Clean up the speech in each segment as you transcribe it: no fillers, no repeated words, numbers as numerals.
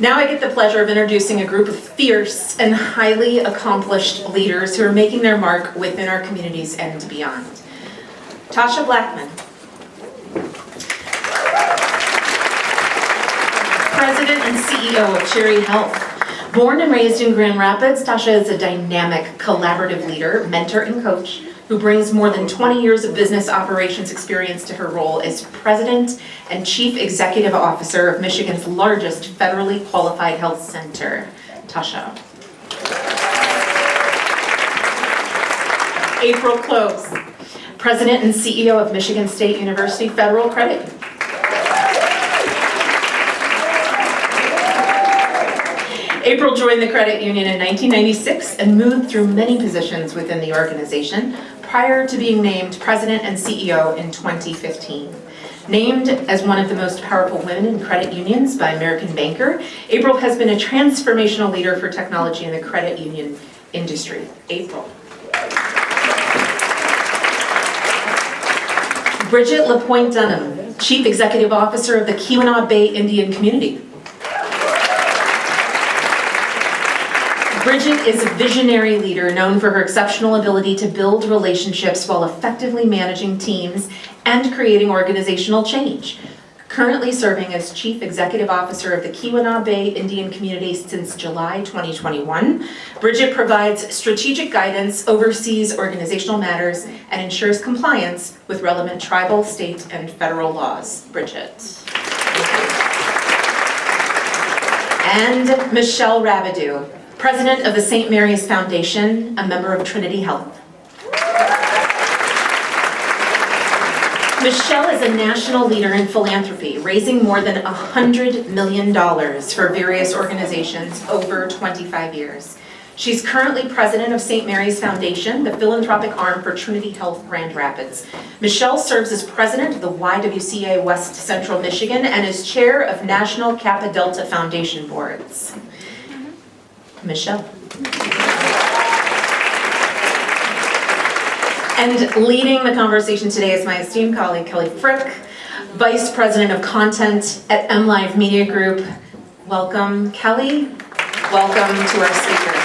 Now I get the pleasure of introducing a group of fierce and highly accomplished leaders who are making their mark within our communities and beyond. Tasha Blackman, President and CEO of Cherry Health. Born and raised in Grand Rapids, Tasha is a dynamic, collaborative leader, mentor, and coach who brings more than 20 years of business operations experience to her role as President and Chief Executive Officer of Michigan's largest federally qualified health center. Tasha. April Close, President and CEO of Michigan State University Federal Credit Union. April joined the credit union in 1996 and moved through many positions within the organization prior to being named President and CEO in 2015. Named as one of the most powerful women in credit unions by American Banker, April has been a transformational leader for technology in the credit union industry. April. Bridget LaPointe Dunham, Chief Executive Officer of the Keweenaw Bay Indian Community. Bridget is a visionary leader known for her exceptional ability to build relationships while effectively managing teams and creating organizational change. Currently serving as Chief Executive Officer of the Keweenaw Bay Indian Community since July 2021, Bridget provides strategic guidance, oversees organizational matters, and ensures compliance with relevant tribal, state, and federal laws. Bridget. And Michelle Rabideau, President of the St. Mary's Foundation, a member of Trinity Health. Michelle is a national leader in philanthropy, raising more than $100 million for various organizations over 25 years. She's currently president of St. Mary's Foundation, the philanthropic arm for Trinity Health Grand Rapids. Michelle serves as president of the YWCA West Central Michigan and is chair of National Kappa Delta Foundation boards. Michelle. And leading the conversation today is my esteemed colleague, Kelly Frick, Vice President of Content at MLive Media Group. Welcome, Kelly. Welcome to our speakers.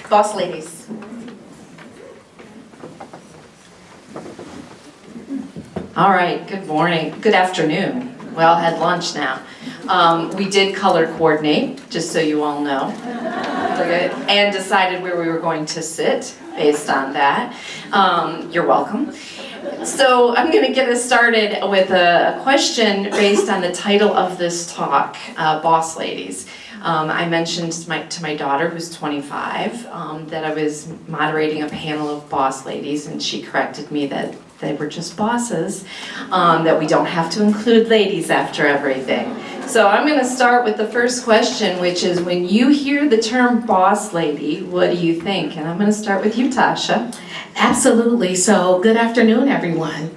Boss ladies. All right, good morning, good afternoon. We all had lunch now. We did color coordinate, just so you all know, and decided where we were going to sit based on that. You're welcome. So I'm going to get us started with a question based on the title of this talk, Boss Ladies. I mentioned to my daughter, who's 25, that I was moderating a panel of boss ladies, and she corrected me that they were just bosses, that we don't have to include ladies after everything. So I'm going to start with the first question, which is, when you hear the term boss lady, what do you think? And I'm going to start with you, Tasha. Absolutely. So good afternoon, everyone.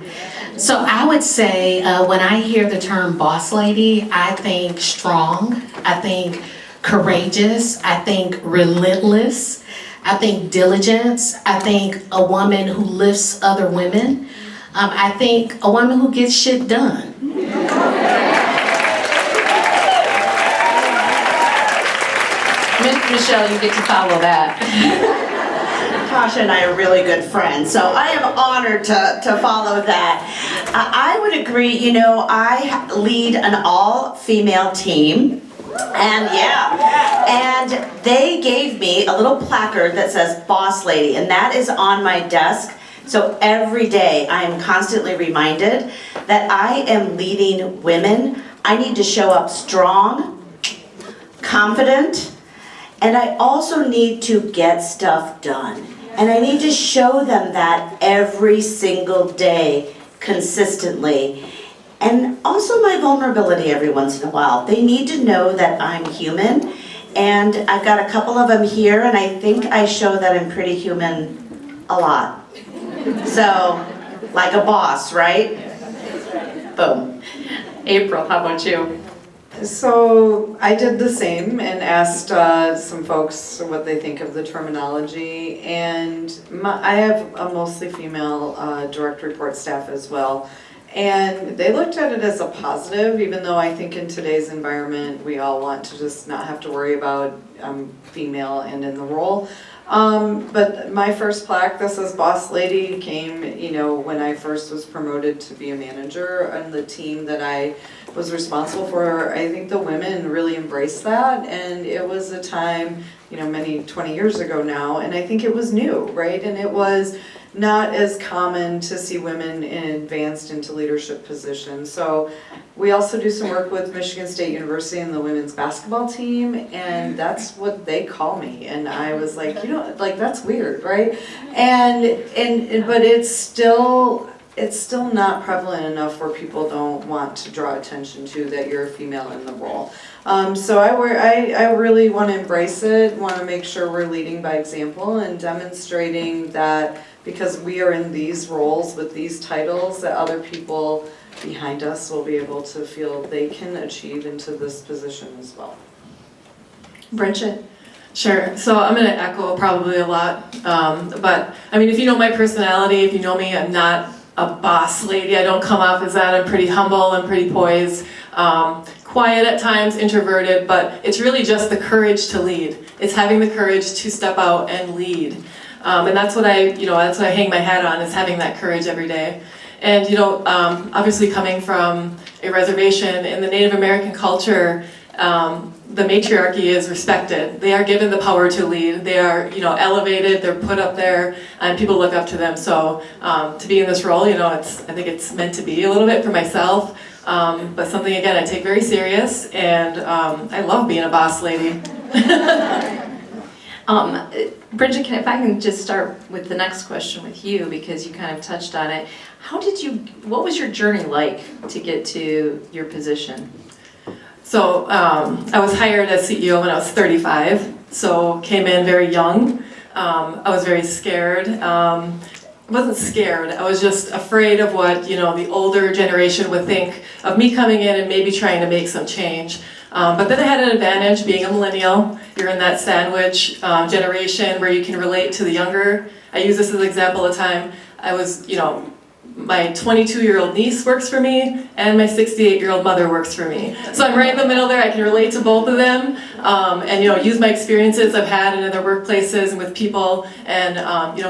So I would say when I hear the term boss lady, I think strong, I think courageous, I think relentless, I think diligence, I think a woman who lifts other women, I think a woman who gets shit done. Michelle, you get to follow that. Tasha and I are really good friends, so I am honored to follow that. I would agree, you know, I lead an all-female team, and they gave me a little placard that says Boss Lady, and that is on my desk. So every day I am constantly reminded that I am leading women. I need to show up strong, confident, and I also need to get stuff done. And I need to show them that every single day, consistently. And also my vulnerability every once in a while. They need to know that I'm human. And I've got a couple of them here, and I think I show that I'm pretty human a lot. So, like a boss, right? Boom. April, how about you? So I did the same and asked some folks what they think of the terminology, and I have a mostly female direct report staff as well, And they looked at it as a positive, even though I think in today's environment, we all want to just not have to worry about female and in the role. But my first plaque that says Boss Lady came, when I first was promoted to be a manager on the team that I was responsible for. I think the women really embraced that, and it was a time, 20 years ago now, and I think it was new, right? And it was not as common to see women advanced into leadership positions. So we also do some work with Michigan State University and the women's basketball team, and that's what they call me. And I was like, that's weird, right? But it's still not prevalent enough where people don't want to draw attention to that you're a female in the role. So I really want to embrace it, want to make sure we're leading by example and demonstrating that because we are in these roles with these titles, that other people behind us will be able to feel they can achieve into this position as well. Bridget? Sure. So I'm going to echo probably a lot. But I mean, if you know my personality, if you know me, I'm not a boss lady. I don't come off as that. I'm pretty humble. I'm pretty poised. Quiet at times, introverted, but it's really just the courage to lead. It's having the courage to step out and lead. And that's what that's what I hang my hat on, is having that courage every day. And obviously coming from a reservation in the Native American culture, the matriarchy is respected. They are given the power to lead. They are, elevated. They're put up there, and people look up to them. So to be in this role, I think it's meant to be a little bit for myself, but something again I take very serious, and I love being a boss lady. Bridget, if I can just start with the next question with you, because you kind of touched on it. What was your journey like to get to your position? So I was hired as CEO when I was 35, so came in very young. I was very scared. I wasn't scared, I was just afraid of what the older generation would think of me coming in and maybe trying to make some change. But then I had an advantage being a millennial. You're in that sandwich generation where you can relate to the younger. I use this as an example all the time. I was, my 22-year-old niece works for me, and my 68-year-old mother works for me. So I'm right in the middle there. I can relate to both of them, and use my experiences I've had in other workplaces and with people, and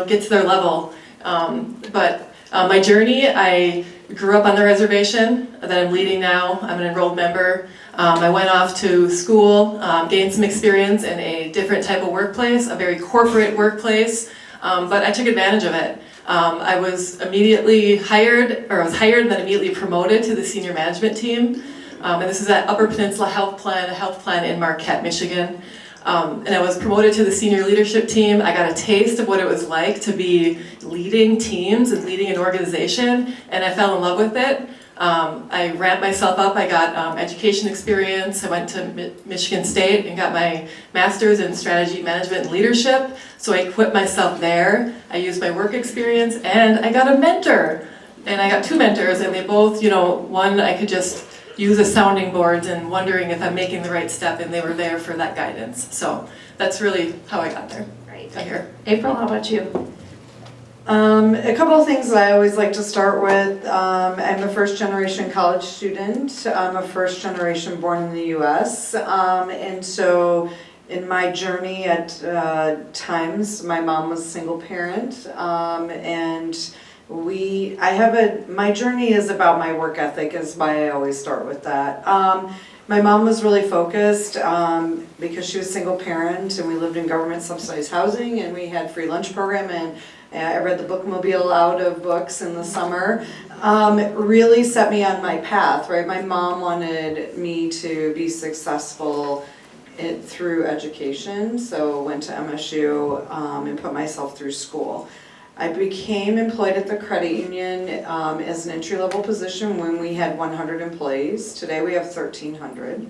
get to their level. But my journey, I grew up on the reservation that I'm leading now. I'm an enrolled member. I went off to school, gained some experience in a different type of workplace, a very corporate workplace, but I took advantage of it. I was hired, then immediately promoted to the senior management team. And this is at Upper Peninsula Health Plan, a health plan in Marquette, Michigan. And I was promoted to the senior leadership team. I got a taste of what it was like to be leading teams and leading an organization, and I fell in love with it. I ramped myself up. I got education experience. I went to Michigan State and got my master's in strategy management and leadership. So I equipped myself there. I used my work experience, and I got a mentor. And I got two mentors, and they both, one I could just use as sounding boards and wondering if I'm making the right step, and they were there for that guidance. So that's really how I got there. Right. Got here. April, how about you? A couple of things I always like to start with. I'm a first generation college student. I'm a first generation born in the US. And so in my journey at times, my mom was a single parent. My journey is about my work ethic, is why I always start with that. My mom was really focused because she was a single parent, and we lived in government subsidized housing, and we had free lunch program, and I read the bookmobile out of books in the summer. Really set me on my path, right? My mom wanted me to be successful through education, so went to MSU and put myself through school. I became employed at the credit union as an entry-level position when we had 100 employees. Today we have 1,300.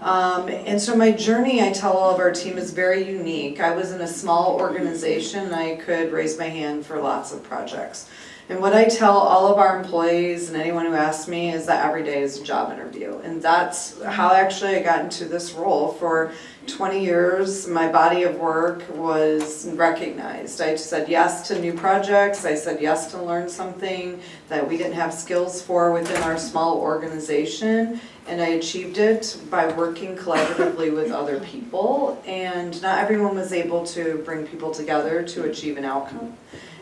And so my journey, I tell all of our team, is very unique. I was in a small organization and I could raise my hand for lots of projects. And what I tell all of our employees and anyone who asks me is that every day is a job interview. And that's how actually I got into this role. For 20 years, my body of work was recognized. I said yes to new projects. I said yes to learn something that we didn't have skills for within our small organization. And I achieved it by working collaboratively with other people. And not everyone was able to bring people together to achieve an outcome.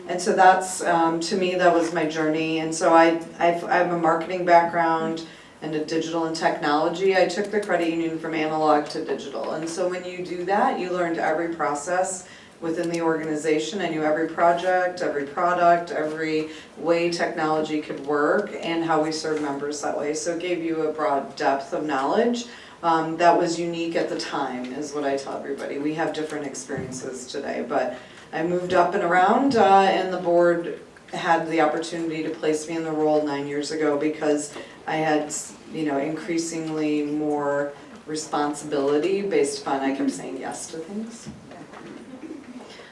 And so that's, to me, that was my journey. And so I have a marketing background and a digital and technology. I took the credit union from analog to digital. And so when you do that, you learned every process within the organization. I knew every project, every product, every way technology could work and how we serve members that way. So it gave you a broad depth of knowledge that was unique at the time, is what I tell everybody. We have different experiences today, but I moved up and around, and the board had the opportunity to place me in the role 9 years ago because I had, increasingly more responsibility based upon I kept saying yes to things.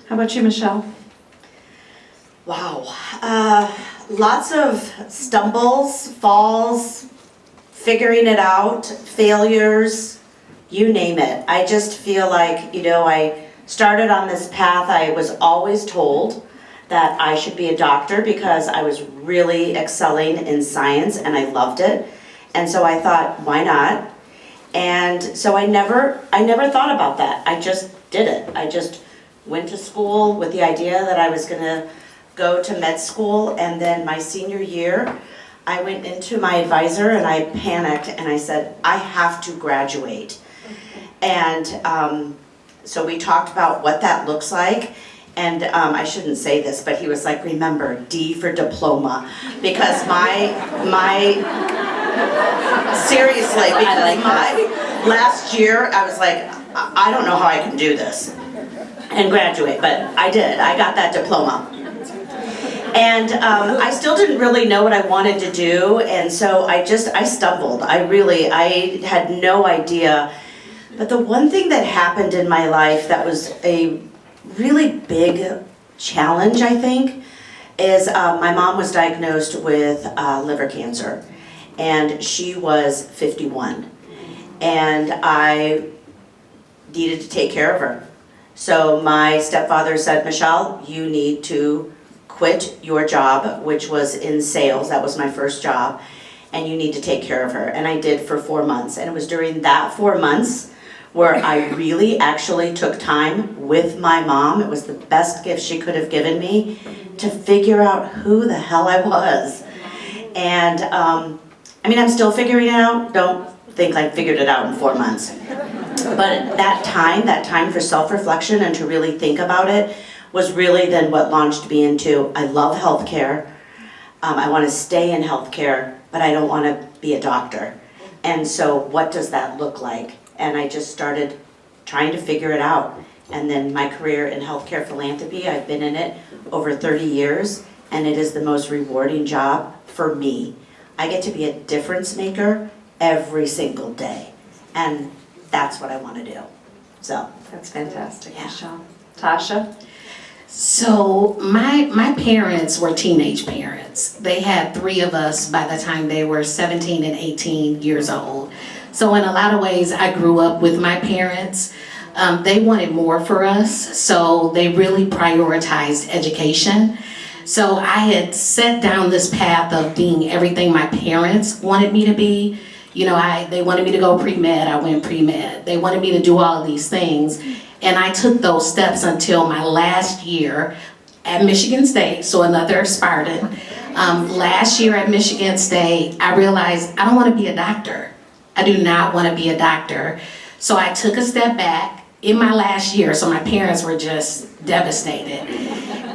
How about you, Michelle? Wow. Lots of stumbles, falls, figuring it out, failures, you name it. I just feel like, I started on this path. I was always told that I should be a doctor because I was really excelling in science and I loved it. And so I thought, why not? And so I never thought about that. I just did it. I just went to school with the idea that I was gonna go to med school, and then my senior year, I went into my advisor and I panicked and I said, I have to graduate. And so we talked about what that looks like. And I shouldn't say this, but he was like, remember, D for diploma. Because seriously, because my last year, I was like, I don't know how I can do this and graduate, but I did. I got that diploma. And I still didn't really know what I wanted to do, and so I stumbled. I had no idea. But the one thing that happened in my life that was a really big challenge, I think, is my mom was diagnosed with liver cancer, and she was 51. And I needed to take care of her. So my stepfather said, Michelle, you need to quit your job, which was in sales. That was my first job. And you need to take care of her. And I did for 4 months. And it was during that 4 months where I really actually took time with my mom. It was the best gift she could have given me to figure out who the hell I was. And I'm still figuring it out. Don't think I figured it out in 4 months. But that time for self-reflection and to really think about it was really then what launched me into, I love healthcare. I want to stay in healthcare, but I don't want to be a doctor. And so what does that look like? And I just started trying to figure it out. And then my career in healthcare philanthropy, I've been in it over 30 years, and it is the most rewarding job for me. I get to be a difference maker every single day. And that's what I want to do. So That's fantastic, Yeah. Michelle. Tasha? So my parents were teenage parents. They had 3 of us by the time they were 17 and 18 years old. So in a lot of ways, I grew up with my parents. They wanted more for us, so they really prioritized education. So I had set down this path of being everything my parents wanted me to be. They wanted me to go pre-med, I went pre-med. They wanted me to do all of these things. And I took those steps until my last year at Michigan State, so another Spartan. Last year at Michigan State, I realized I don't want to be a doctor. I do not want to be a doctor. So I took a step back in my last year, so my parents were just devastated.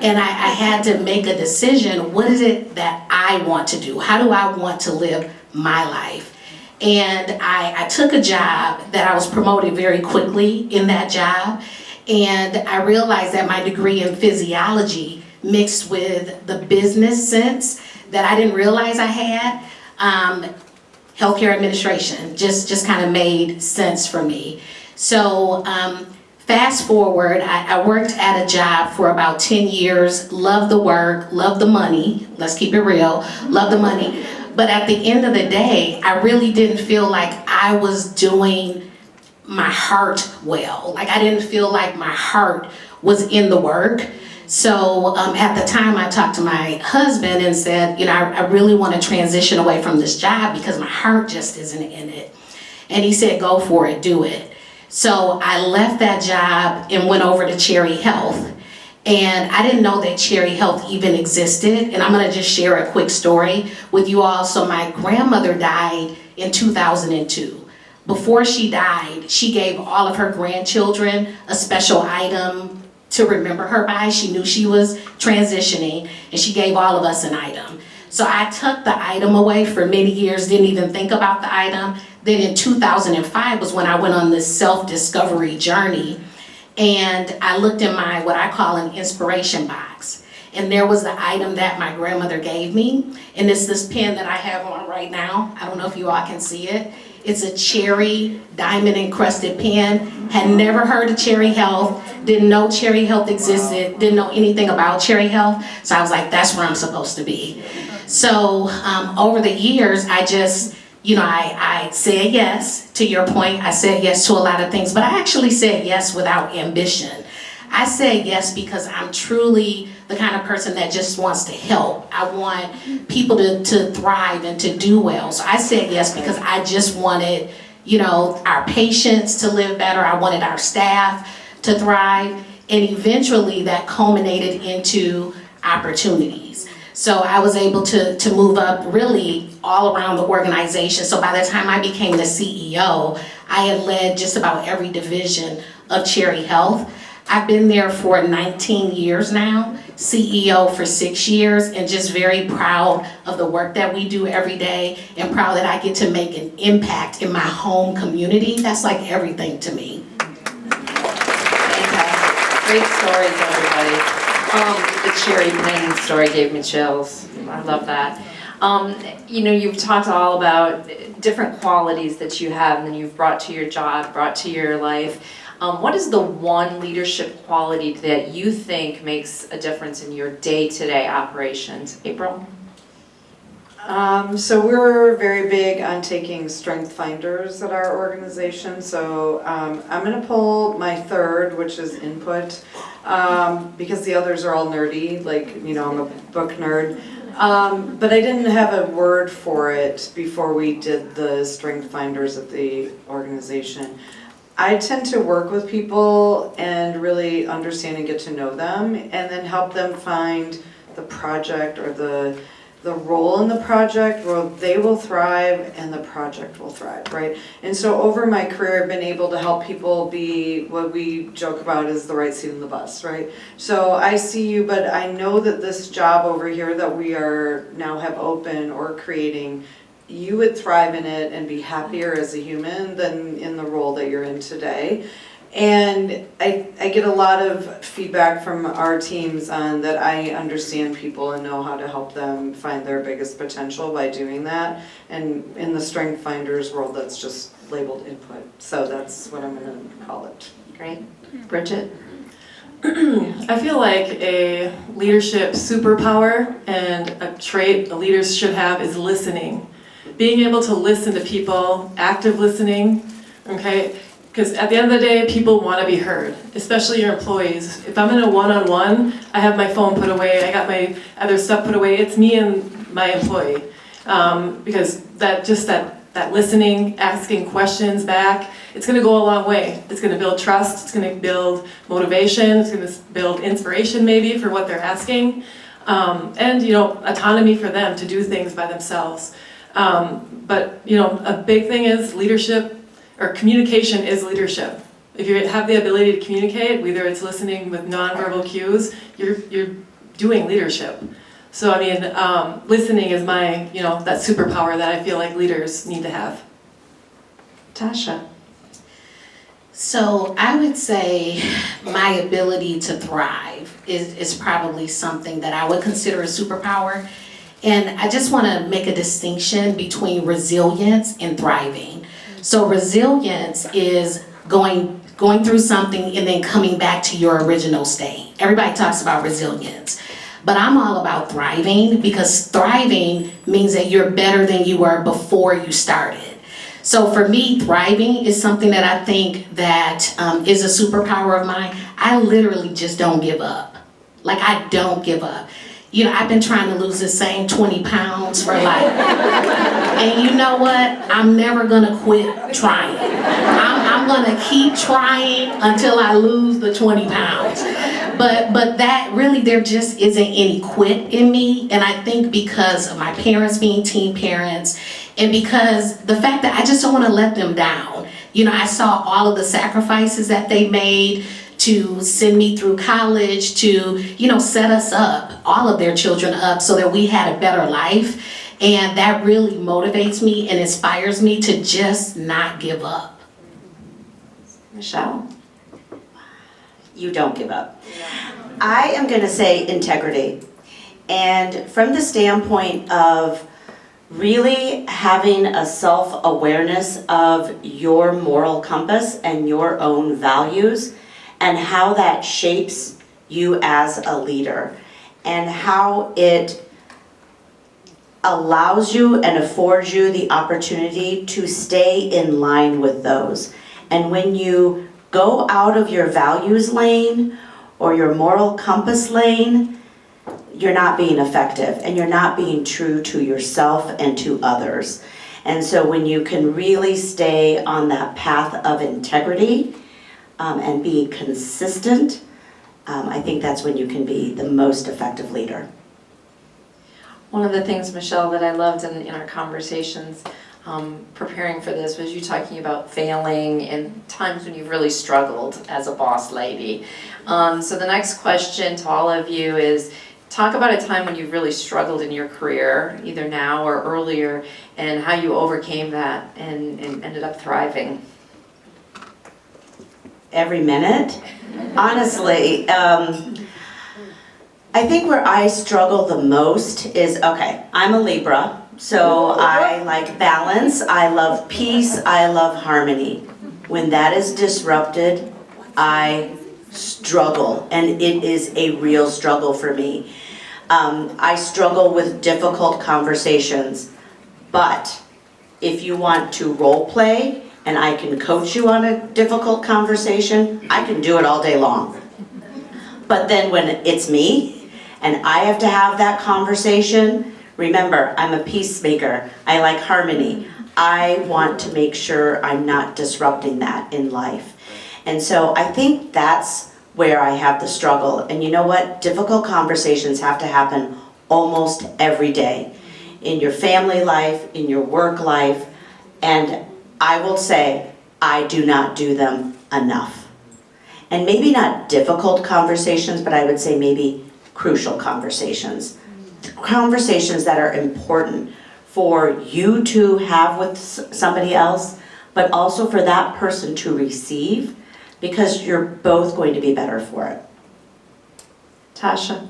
And I had to make a decision, what is it that I want to do? How do I want to live my life? And I took a job that I was promoted very quickly in that job. And I realized that my degree in physiology mixed with the business sense that I didn't realize I had. Healthcare administration just kind of made sense for me. So Fast forward, I worked at a job for about 10 years, loved the work, loved the money, let's keep it real, loved the money. But at the end of the day, I really didn't feel like I was doing my heart well. Like I didn't feel like my heart was in the work. So at the time I talked to my husband and said, I really want to transition away from this job because my heart just isn't in it. And he said, go for it, do it. So I left that job and went over to Cherry Health. And I didn't know that Cherry Health even existed. And I'm gonna just share a quick story with you all. So my grandmother died in 2002. Before she died, she gave all of her grandchildren a special item to remember her by. She knew she was transitioning, and she gave all of us an item. So I tucked the item away for many years, didn't even think about the item. Then in 2005 was when I went on this self-discovery journey, and I looked in my, what I call an inspiration box. And there was the item that my grandmother gave me, and it's this pen that I have on right now. I don't know if you all can see it. It's a cherry diamond encrusted pen. Had never heard of Cherry Health, didn't know Cherry Health existed, didn't know anything about Cherry Health. So I was like, that's where I'm supposed to be. So over the years, I just, I said yes, to your point. I said yes to a lot of things, but I actually said yes without ambition. I said yes because I'm truly the kind of person that just wants to help. I want people to thrive and to do well. So I said yes because I just wanted, our patients to live better. I wanted our staff to thrive. And eventually that culminated into opportunities. So I was able to move up really all around the organization. So by the time I became the CEO, I had led just about every division of Cherry Health. I've been there for 19 years now, CEO for 6 years, and just very proud of the work that we do every day and proud that I get to make an impact in my home community. That's like everything to me. Fantastic. Great stories, everybody. The cherry pen story gave me chills. I love that. You've talked all about different qualities that you have and that you've brought to your job, brought to your life. What is the one leadership quality that you think makes a difference in your day-to-day operations? April? So we're very big on taking strength finders at our organization. So I'm going to pull my third, which is input, because the others are all nerdy, like, I'm a book nerd. But I didn't have a word for it before we did the strength finders at the organization. I tend to work with people and really understand and get to know them and then help them find the project or the role in the project where they will thrive and the project will thrive, right? And so over my career, I've been able to help people be what we joke about is the right seat in the bus, right? So I see you, but I know that this job over here that we are now have open or creating, you would thrive in it and be happier as a human than in the role that you're in today. And I get a lot of feedback from our teams on that I understand people and know how to help them find their biggest potential by doing that. And in the Strength Finders world, that's just labeled input. So that's what I'm going to call it. Great. Bridget? I feel like a leadership superpower and a trait a leader should have is listening. Being able to listen to people, active listening, okay? Because at the end of the day, people want to be heard, especially your employees. If I'm in a one-on-one, I have my phone put away, I got my other stuff put away, it's me and my employee. Because that listening, asking questions back, it's going to go a long way. It's going to build trust, it's going to build motivation, it's going to build inspiration maybe for what they're asking, and autonomy for them to do things by themselves. But a big thing is leadership, or communication is leadership. If you have the ability to communicate, whether it's listening with nonverbal cues, you're doing leadership. So listening is my, that superpower that I feel like leaders need to have. Tasha? So I would say my ability to thrive is probably something that I would consider a superpower. And I just want to make a distinction between resilience and thriving. So resilience is going going through something and then coming back to your original state. Everybody talks about resilience, but I'm all about thriving, because thriving means that you're better than you were before you started. So for me, thriving is something that I think that is a superpower of mine. I literally just don't give up. Like, I don't give up. You know, I've been trying to lose the same 20 pounds for like, and you know what? I'm never gonna quit trying. I'm gonna keep trying until I lose the 20 pounds. But that really, there just isn't any quit in me. And I think because of my parents being teen parents, and because the fact that I just don't wanna let them down. You know, I saw all of the sacrifices that they made to send me through college, to, you know, set us up, all of their children up, so that we had a better life. And that really motivates me and inspires me to just not give up. Michelle? You don't give up. I am gonna say integrity. And from the standpoint of really having a self-awareness of your moral compass and your own values, and how that shapes you as a leader, and how it allows you and affords you the opportunity to stay in line with those. And when you go out of your values lane or your moral compass lane, you're not being effective, and you're not being true to yourself and to others. And so when you can really stay on that path of integrity, and be consistent, I think that's when you can be the most effective leader. One of the things, Michelle, that I loved in our conversations preparing for this was you talking about failing and times when you've really struggled as a boss lady. So the next question to all of you is, talk about a time when you've really struggled in your career, either now or earlier, and how you overcame that and ended up thriving. Every minute. Honestly, I think where I struggle the most is, okay, I'm a Libra, so I like balance, I love peace, I love harmony. When that is disrupted, I struggle, and it is a real struggle for me. I struggle with difficult conversations, but if you want to role play, and I can coach you on a difficult conversation, I can do it all day long. But then when it's me, and I have to have that conversation, remember, I'm a peacemaker, I like harmony. I want to make sure I'm not disrupting that in life. And so I think that's where I have the struggle. And you know what? Difficult conversations have to happen almost every day. In your family life, in your work life, and I will say, I do not do them enough. And maybe not difficult conversations, but I would say maybe crucial conversations. Conversations that are important for you to have with somebody else, but also for that person to receive, because you're both going to be better for it. Tasha?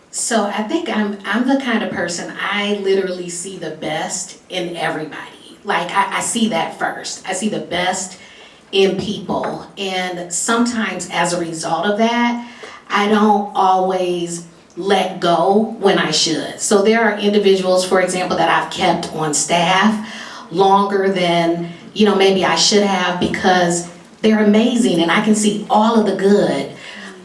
So I think I'm the kind of person, I literally see the best in everybody. Like, I see that first. I see the best in people. And sometimes as a result of that, I don't always let go when I should. So there are individuals, for example, that I've kept on staff longer than, you know, maybe I should have, because they're amazing and I can see all of the good.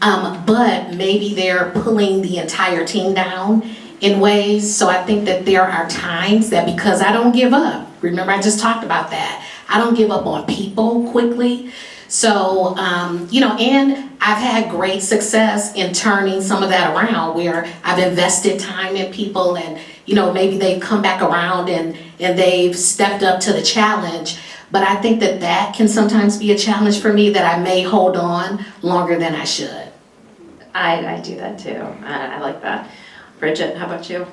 But maybe they're pulling the entire team down in ways. So I think that there are times that, because I don't give up, remember I just talked about that, I don't give up on people quickly. So, you know, and I've had great success in turning some of that around, where I've invested time in people, and, you know, maybe they've come back around and they've stepped up to the challenge. But I think that that can sometimes be a challenge for me, that I may hold on longer than I should. I do that too. I like that. Bridget, how about you?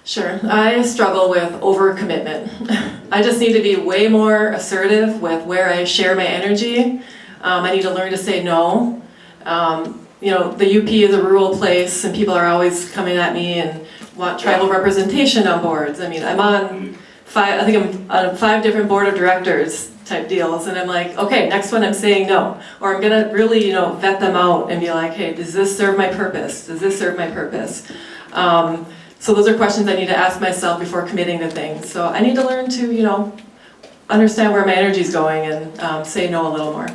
Sure. I struggle with overcommitment. I just need to be way more assertive with where I share my energy. I need to learn to say no. You know, the UP is a rural place, and people are always coming at me and want tribal representation on boards. I mean, I'm on I think I'm on 5 different board of directors type deals, and I'm like, okay, next one I'm saying no. Or I'm gonna really, vet them out and be like, hey, does this serve my purpose? Does this serve my purpose? So those are questions I need to ask myself before committing to things. So I need to learn to, understand where my energy's going and say no a little more.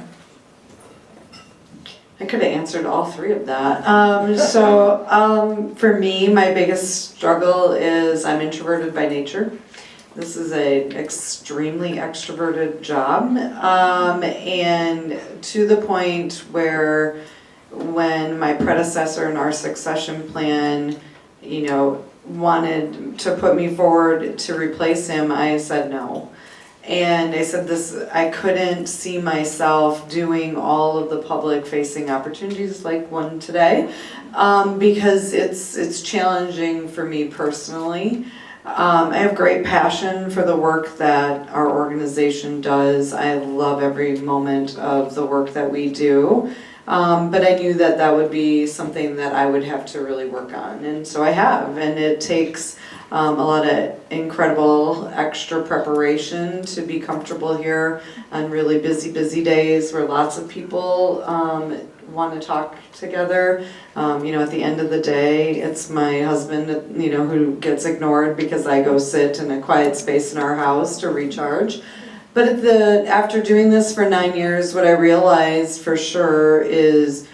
I could have answered all 3 of that. For me, my biggest struggle is I'm introverted by nature. This is an extremely extroverted job, and to the point where when my predecessor in our succession plan, wanted to put me forward to replace him, I said no. And I said I couldn't see myself doing all of the public facing opportunities like one today, because it's challenging for me personally. I have great passion for the work that our organization does. I love every moment of the work that we do. But I knew that would be something that I would have to really work on. And so I have, and it takes a lot of incredible extra preparation to be comfortable here on really busy days where lots of people want to talk together. At the end of the day, it's my husband, who gets ignored because I go sit in a quiet space in our house to recharge. But after doing this for 9 years, what I realized for sure is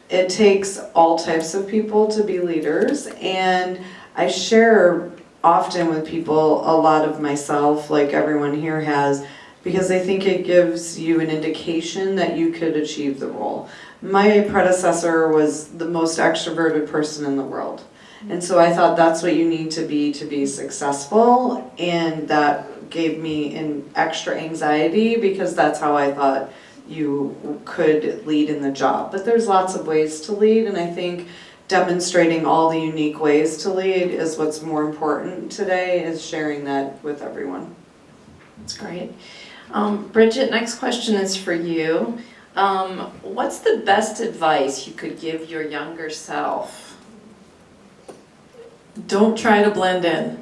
it takes all types of people to be leaders, and I share often with people a lot of myself, like everyone here has, because I think it gives you an indication that you could achieve the role. My predecessor was the most extroverted person in the world. And so I thought that's what you need to be successful, and that gave me an extra anxiety because that's how I thought you could lead in the job. But there's lots of ways to lead, and I think demonstrating all the unique ways to lead is what's more important today, is sharing that with everyone. That's great. Bridget, next question is for you. What's the best advice you could give your younger self? Don't try to blend in.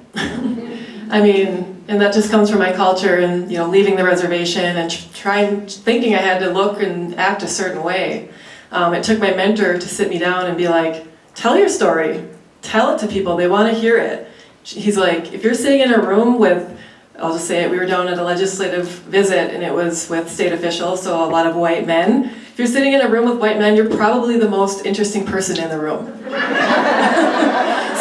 And that just comes from my culture and, leaving the reservation and thinking I had to look and act a certain way. It took my mentor to sit me down and be like, tell your story. Tell it to people. They want to hear it. He's like, if you're sitting in a room with, I'll just say it, we were down at a legislative visit and it was with state officials, so a lot of white men. If you're sitting in a room with white men, you're probably the most interesting person in the room.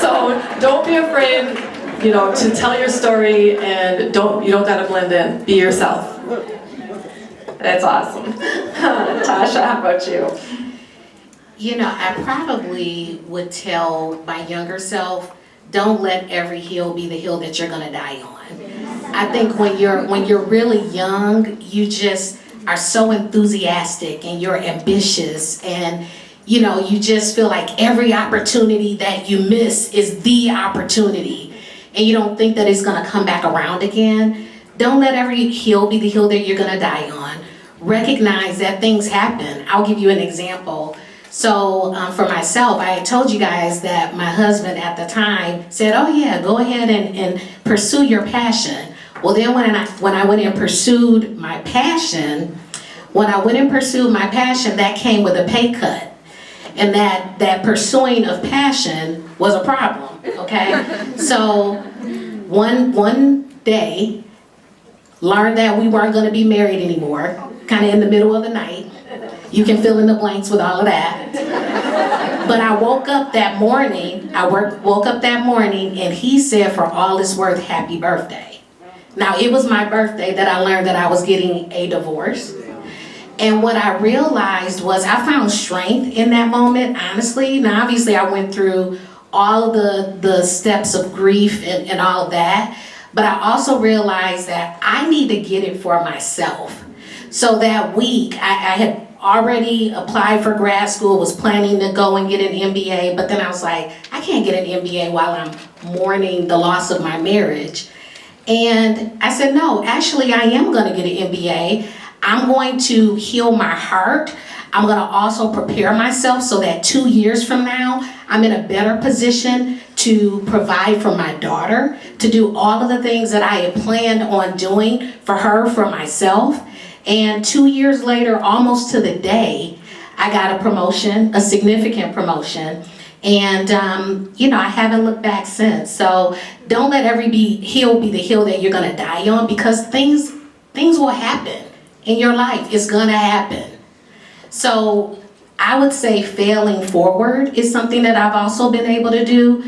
So don't be afraid, to tell your story, and you don't gotta blend in. Be yourself. That's awesome. Tasha, how about you? I probably would tell my younger self, don't let every hill be the hill that you're gonna die on. I think when you're really young, you just are so enthusiastic and you're ambitious, and you just feel like every opportunity that you miss is the opportunity, and you don't think that it's gonna come back around again. Don't let every hill be the hill that you're gonna die on. Recognize that things happen. I'll give you an example. So for myself, I had told you guys that my husband at the time said, oh yeah, go ahead and pursue your passion. Well, then when I went and pursued my passion, that came with a pay cut. And that pursuing of passion was a problem, okay? So one day, learned that we weren't gonna be married anymore, kind of in the middle of the night. You can fill in the blanks with all of that. But I woke up that morning, and he said, for all it's worth, happy birthday. Now, it was my birthday that I learned that I was getting a divorce. And what I realized was I found strength in that moment, honestly. Now, obviously, I went through all of the steps of grief and all of that. But I also realized that I need to get it for myself. So that week, I had already applied for grad school, was planning to go and get an MBA, but then I was like, I can't get an MBA while I'm mourning the loss of my marriage. And I said, no, actually I am gonna get an MBA. I'm going to heal my heart. I'm gonna also prepare myself so that 2 years from now, I'm in a better position to provide for my daughter, to do all of the things that I had planned on doing for her, for myself. And 2 years later, almost to the day, I got a promotion, a significant promotion. And, I haven't looked back since. So don't let every hill be the hill that you're gonna die on, because things will happen in your life. It's gonna happen. So I would say failing forward is something that I've also been able to do.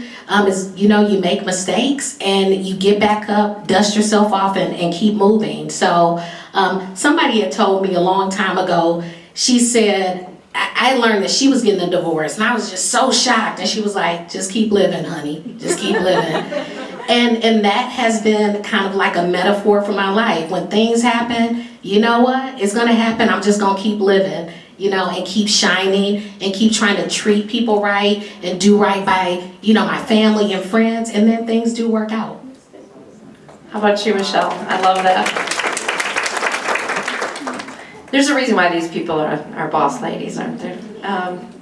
You make mistakes and you get back up, dust yourself off and keep moving. So somebody had told me a long time ago, she said, I learned that she was getting a divorce and I was just so shocked. And she was like, just keep living, honey, just keep living. And that has been kind of like a metaphor for my life. When things happen, you know what? It's gonna happen. I'm just gonna keep living, and keep shining and keep trying to treat people right and do right by, my family and friends. And then things do work out. How about you, Michelle? I love that. There's a reason why these people are boss ladies, aren't there?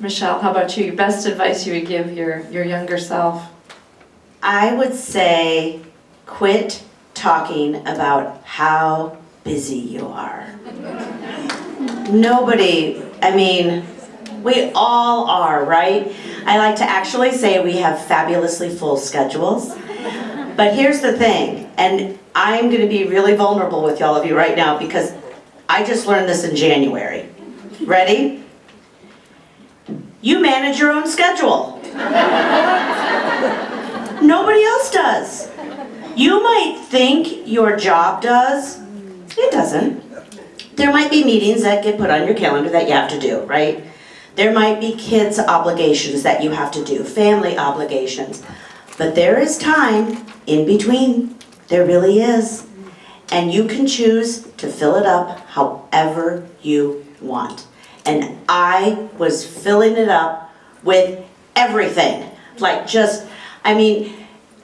Michelle, how about you? Your best advice you would give your younger self? I would say quit talking about how busy you are. We all are, right? I like to actually say we have fabulously full schedules. But here's the thing, and I'm gonna be really vulnerable with all of you right now because I just learned this in January. Ready? You manage your own schedule. Nobody else does. You might think your job does. It doesn't. There might be meetings that get put on your calendar that you have to do, right? There might be kids' obligations that you have to do, family obligations. But there is time in between. There really is. And you can choose to fill it up however you want. And I was filling it up with everything.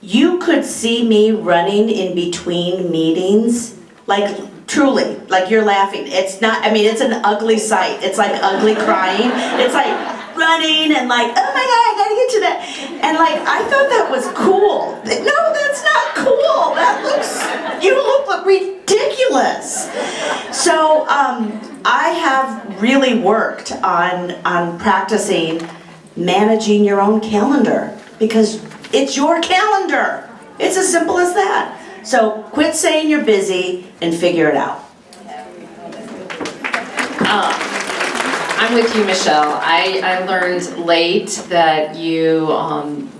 You could see me running in between meetings, truly, you're laughing. It's an ugly sight. It's like ugly crying. It's like running and oh my God, I gotta get to that. And I thought that was cool. No, that's not cool. You look ridiculous. So I have really worked on practicing managing your own calendar because it's your calendar. It's as simple as that. So quit saying you're busy and figure it out. I'm with you, Michelle. I learned late that you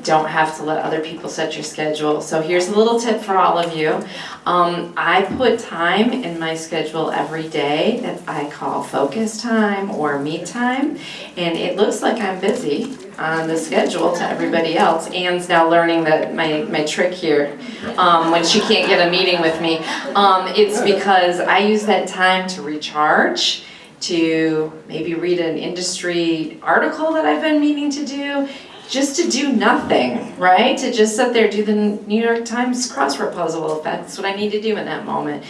don't have to let other people set your schedule. So here's a little tip for all of you. I put time in my schedule every day that I call focus time or me time. And it looks like I'm busy on the schedule to everybody else. Anne's now learning that my trick here, when she can't get a meeting with me, it's because I use that time to recharge, to maybe read an industry article that I've been meaning to do, just to do nothing, right? To just sit there, do the New York Times crossword puzzle, if that's what I need to do in that moment.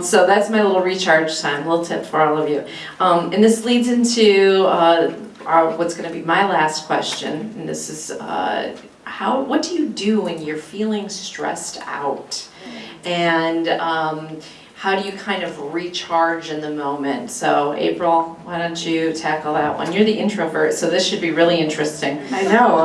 So that's my little recharge time, a little tip for all of you. And this leads into what's gonna be my last question, and this is, what do you do when you're feeling stressed out? And how do you kind of recharge in the moment? So April, why don't you tackle that one? You're the introvert, so this should be really interesting. I know,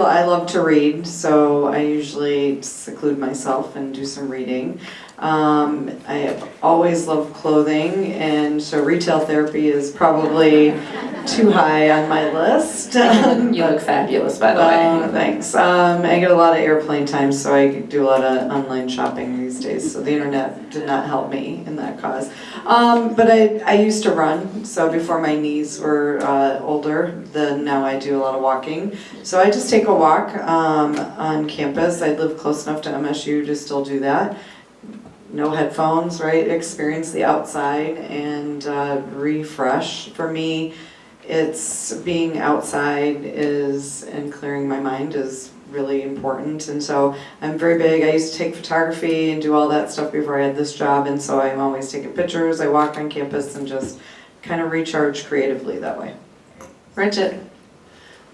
I love to read, so I usually seclude myself and do some reading. I have always loved clothing, and so retail therapy is probably too high on my list. You look fabulous, by the way. Thanks. I get a lot of airplane time, so I do a lot of online shopping these days, so the internet did not help me in that cause. But I used to run, so before my knees were older, then now I do a lot of walking. So I just take a walk on campus. I live close enough to MSU to still do that. No headphones, right? Experience the outside and refresh. For me, it's being outside and clearing my mind is really important. And so I'm very big. I used to take photography and do all that stuff before I had this job. And so I'm always taking pictures. I walk on campus and just kind of recharge creatively that way. Bridget?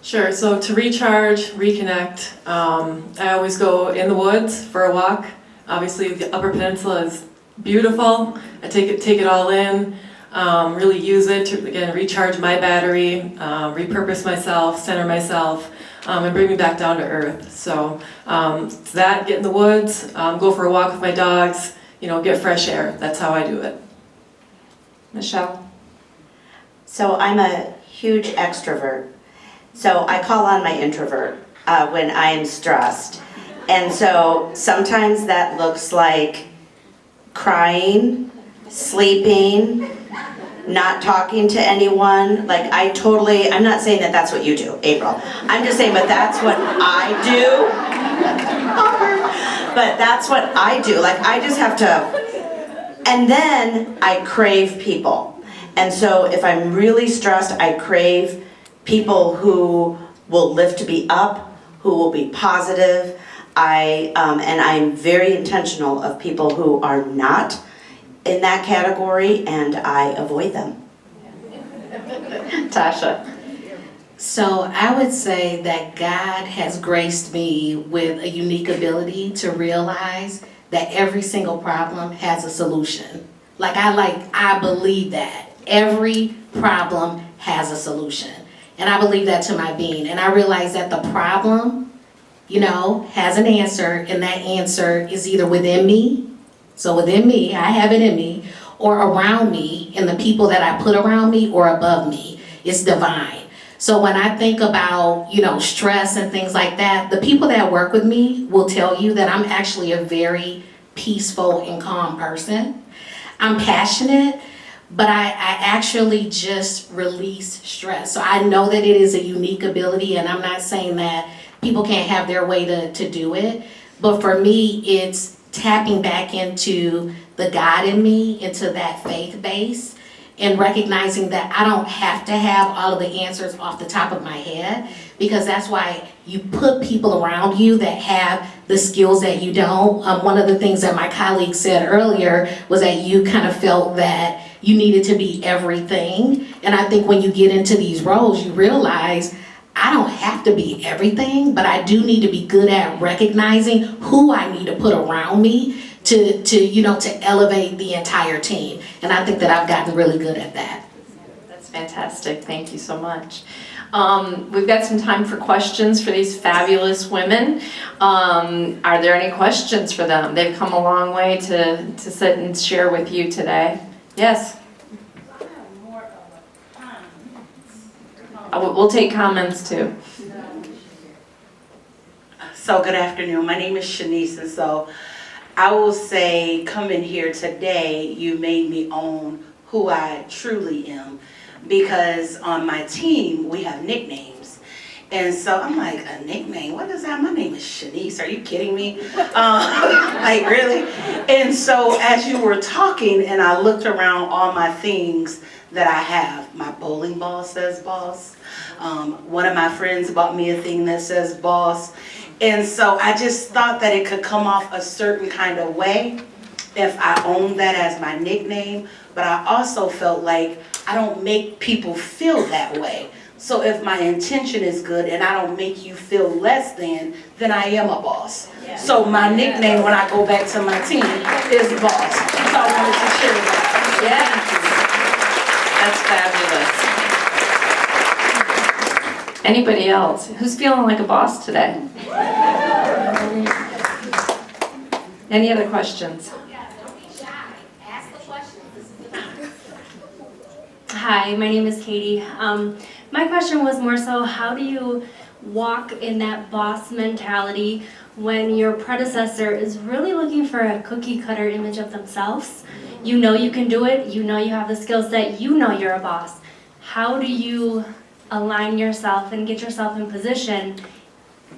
Sure, so to recharge, reconnect, I always go in the woods for a walk. Obviously, the Upper Peninsula is beautiful. I take it all in, really use it to, again, recharge my battery, repurpose myself, center myself, and bring me back down to earth. So it's that, get in the woods, go for a walk with my dogs, get fresh air. That's how I do it. Michelle? So I'm a huge extrovert. So I call on my introvert when I am stressed. And so sometimes that looks like crying, sleeping, not talking to anyone. Like I'm not saying that that's what you do, April. I'm just saying, but that's what I do. But that's what I do. Like I just have to, and then I crave people. And so if I'm really stressed, I crave people who will lift me up, who will be positive. And I'm very intentional of people who are not in that category, and I avoid them. Tasha? So I would say that God has graced me with a unique ability to realize that every single problem has a solution. I believe that every problem has a solution. And I believe that to my being. And I realize that the problem, has an answer, and that answer is either within me. So within me, I have it in me, or around me, and the people that I put around me or above me. It's divine. So when I think about, stress and things like that, the people that work with me will tell you that I'm actually a very peaceful and calm person. I'm passionate, but I actually just release stress. So I know that it is a unique ability, and I'm not saying that people can't have their way to do it. But for me, it's tapping back into the God in me, into that faith base, and recognizing that I don't have to have all of the answers off the top of my head, because that's why you put people around you that have the skills that you don't. One of the things that my colleague said earlier was that you kind of felt that you needed to be everything. And I think when you get into these roles, you realize I don't have to be everything, but I do need to be good at recognizing who I need to put around me to elevate the entire team. And I think that I've gotten really good at that. That's fantastic. Thank you so much. We've got some time for questions for these fabulous women. Are there any questions for them? They've come a long way to sit and share with you today. Yes? We'll take comments too. So good afternoon, my name is Shanice, and so I will say coming here today, you made me own who I truly am, because on my team, we have nicknames. And so I'm like, a nickname? What is that? My name is Shanice. Are you kidding me? Like, really? And so as you were talking and I looked around all my things that I have, my bowling ball says boss. One of my friends bought me a thing that says boss. And so I just thought that it could come off a certain kind of way if I owned that as my nickname. But I also felt like I don't make people feel that way. So if my intention is good and I don't make you feel less than, then I am a boss. Yeah. So my nickname when I go back to my team is boss. So I wanted to share that. That's fabulous. Anybody else? Who's feeling like a boss today? Any other questions? Hi, my name is Katie. My question was more so, how do you walk in that boss mentality when your predecessor is really looking for a cookie cutter image of themselves? You know you can do it, you know you have the skill set, you know you're a boss. How do you align yourself and get yourself in position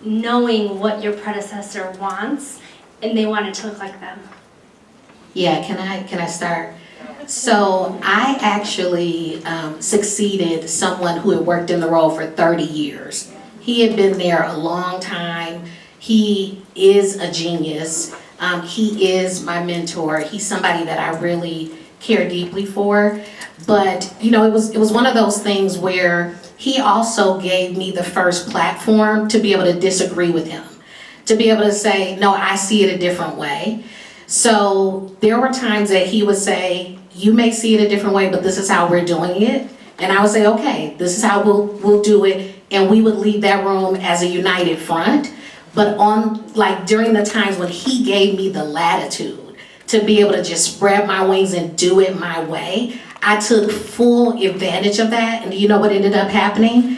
knowing what your predecessor wants and they want it to look like them? Yeah, can I start? So I actually succeeded someone who had worked in the role for 30 years. He had been there a long time. He is a genius. He is my mentor. He's somebody that I really care deeply for. But, you know, it was one of those things where he also gave me the first platform to be able to disagree with him, to be able to say, no, I see it a different way. So there were times that he would say, you may see it a different way, but this is how we're doing it. And I would say, okay, this is how we'll do it. And we would leave that room as a united front. But during the times when he gave me the latitude to be able to just spread my wings and do it my way, I took full advantage of that. And you know what ended up happening?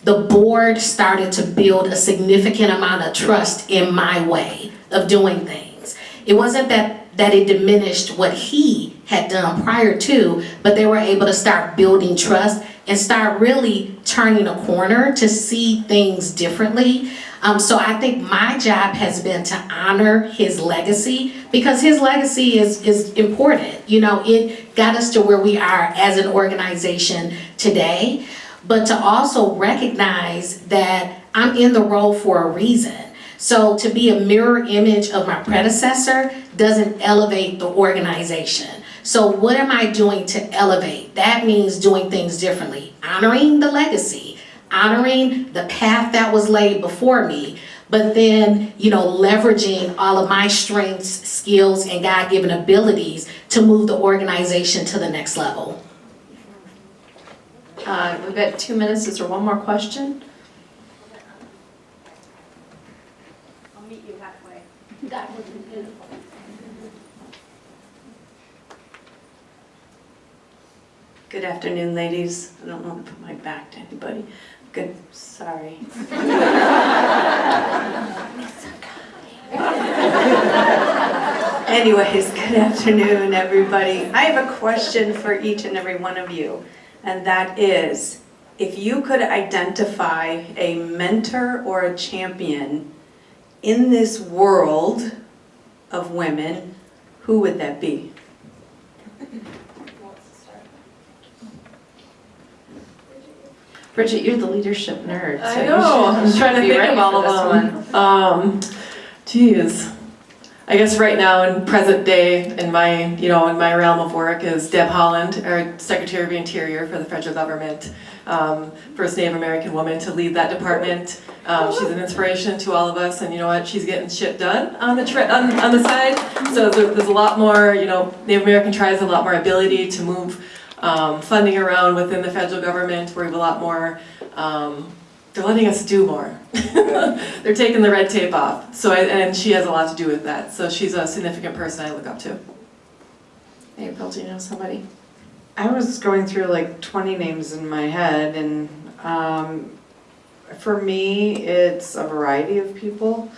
The board started to build a significant amount of trust in my way of doing things. It wasn't that it diminished what he had done prior to, but they were able to start building trust and start really turning a corner to see things differently. So I think my job has been to honor his legacy, because his legacy is important. You know, it got us to where we are as an organization today, but to also recognize that I'm in the role for a reason. So to be a mirror image of my predecessor doesn't elevate the organization. So what am I doing to elevate? That means doing things differently, honoring the legacy, honoring the path that was laid before me, but then, you know, leveraging all of my strengths, skills, and God-given abilities to move the organization to the next level. We've got 2 minutes. Is there one more question? I'll meet you halfway. That would be beautiful. Good afternoon, ladies. I don't want to put my back to anybody. Good, sorry. Anyways, good afternoon, everybody. I have a question for each and every one of you, and that is, if you could identify a mentor or a champion in this world of women, who would that be? Bridget, you're the leadership nerd. I so know, I'm trying to be think ready of all for this of them. Geez. I guess right now in present day, in my realm of work is Deb Haaland, our Secretary of Interior for the federal government. First Native American woman to lead that department. She's an inspiration to all of us, and you know what? She's getting shit done on the side. So there's a lot more, Native American tribes have a lot more ability to move funding around within the federal government. We have a lot more, they're letting us do more. They're taking the red tape off. So, and she has a lot to do with that. So she's a significant person I look up to. April, do you know somebody? I was going through like 20 names in my head, and for me, it's a variety of people,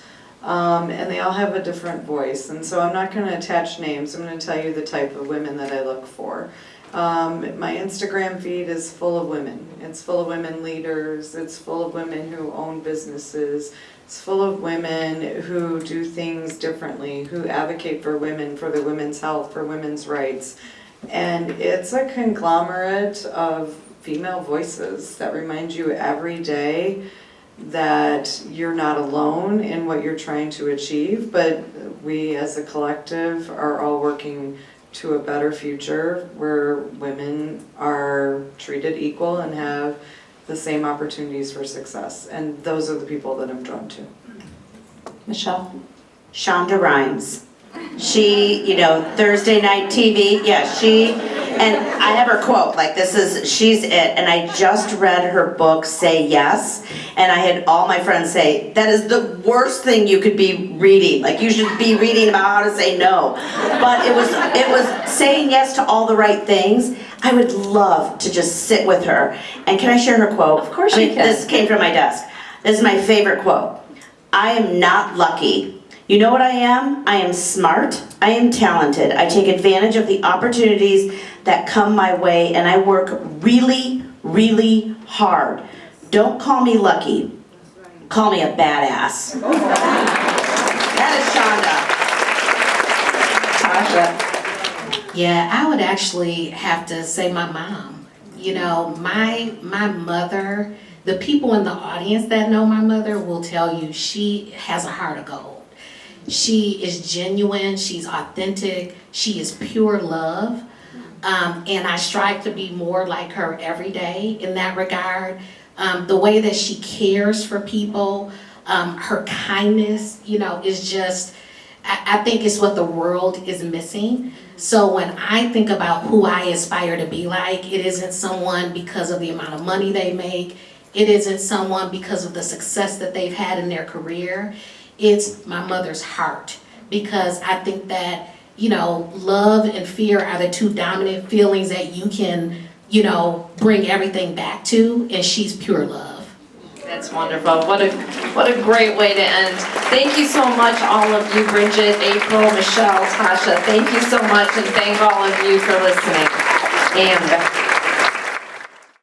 and they all have a different voice. And so I'm not going to attach names. I'm going to tell you the type of women that I look for. My Instagram feed is full of women. It's full of women leaders. It's full of women who own businesses. It's full of women who do things differently, who advocate for women, for the women's health, for women's rights. And it's a conglomerate of female voices that remind you every day that you're not alone in what you're trying to achieve, but we as a collective are all working to a better future where women are treated equal and have the same opportunities for success. And those are the people that I'm drawn to. Michelle? Shonda Rhimes. She, Thursday night TV, and I have her quote, she's it, and I just read her book, Say Yes, and I had all my friends say, that is the worst thing you could be reading, you should be reading about how to say no, but it was saying yes to all the right things. I would love to just sit with her, and can I share her quote? Of course you can. This came from my desk. This is my favorite quote. I am not lucky. You know what I am? I am smart, I am talented, I take advantage of the opportunities that come my way, and I work really, really hard. Don't call me lucky, call me a badass. That is Shonda. Tasha? Yeah, I would actually have to say my mom. My mother the people in the audience that know my mother will tell you she has a heart of gold. She is genuine, she's authentic, she is pure love. And I strive to be more like her every day in that regard. The way that she cares for people, her kindness, is just, I think it's what the world is missing. So when I think about who I aspire to be like, it isn't someone because of the amount of money they make. It isn't someone because of the success that they've had in their career. It's my mother's heart. Because I think that, love and fear are the two dominant feelings that you can, bring everything back to, and she's pure love. That's wonderful. What a great way to end. Thank you so much, all of you, Bridget, April, Michelle, Tasha. Thank you so much, and thank all of you for listening. And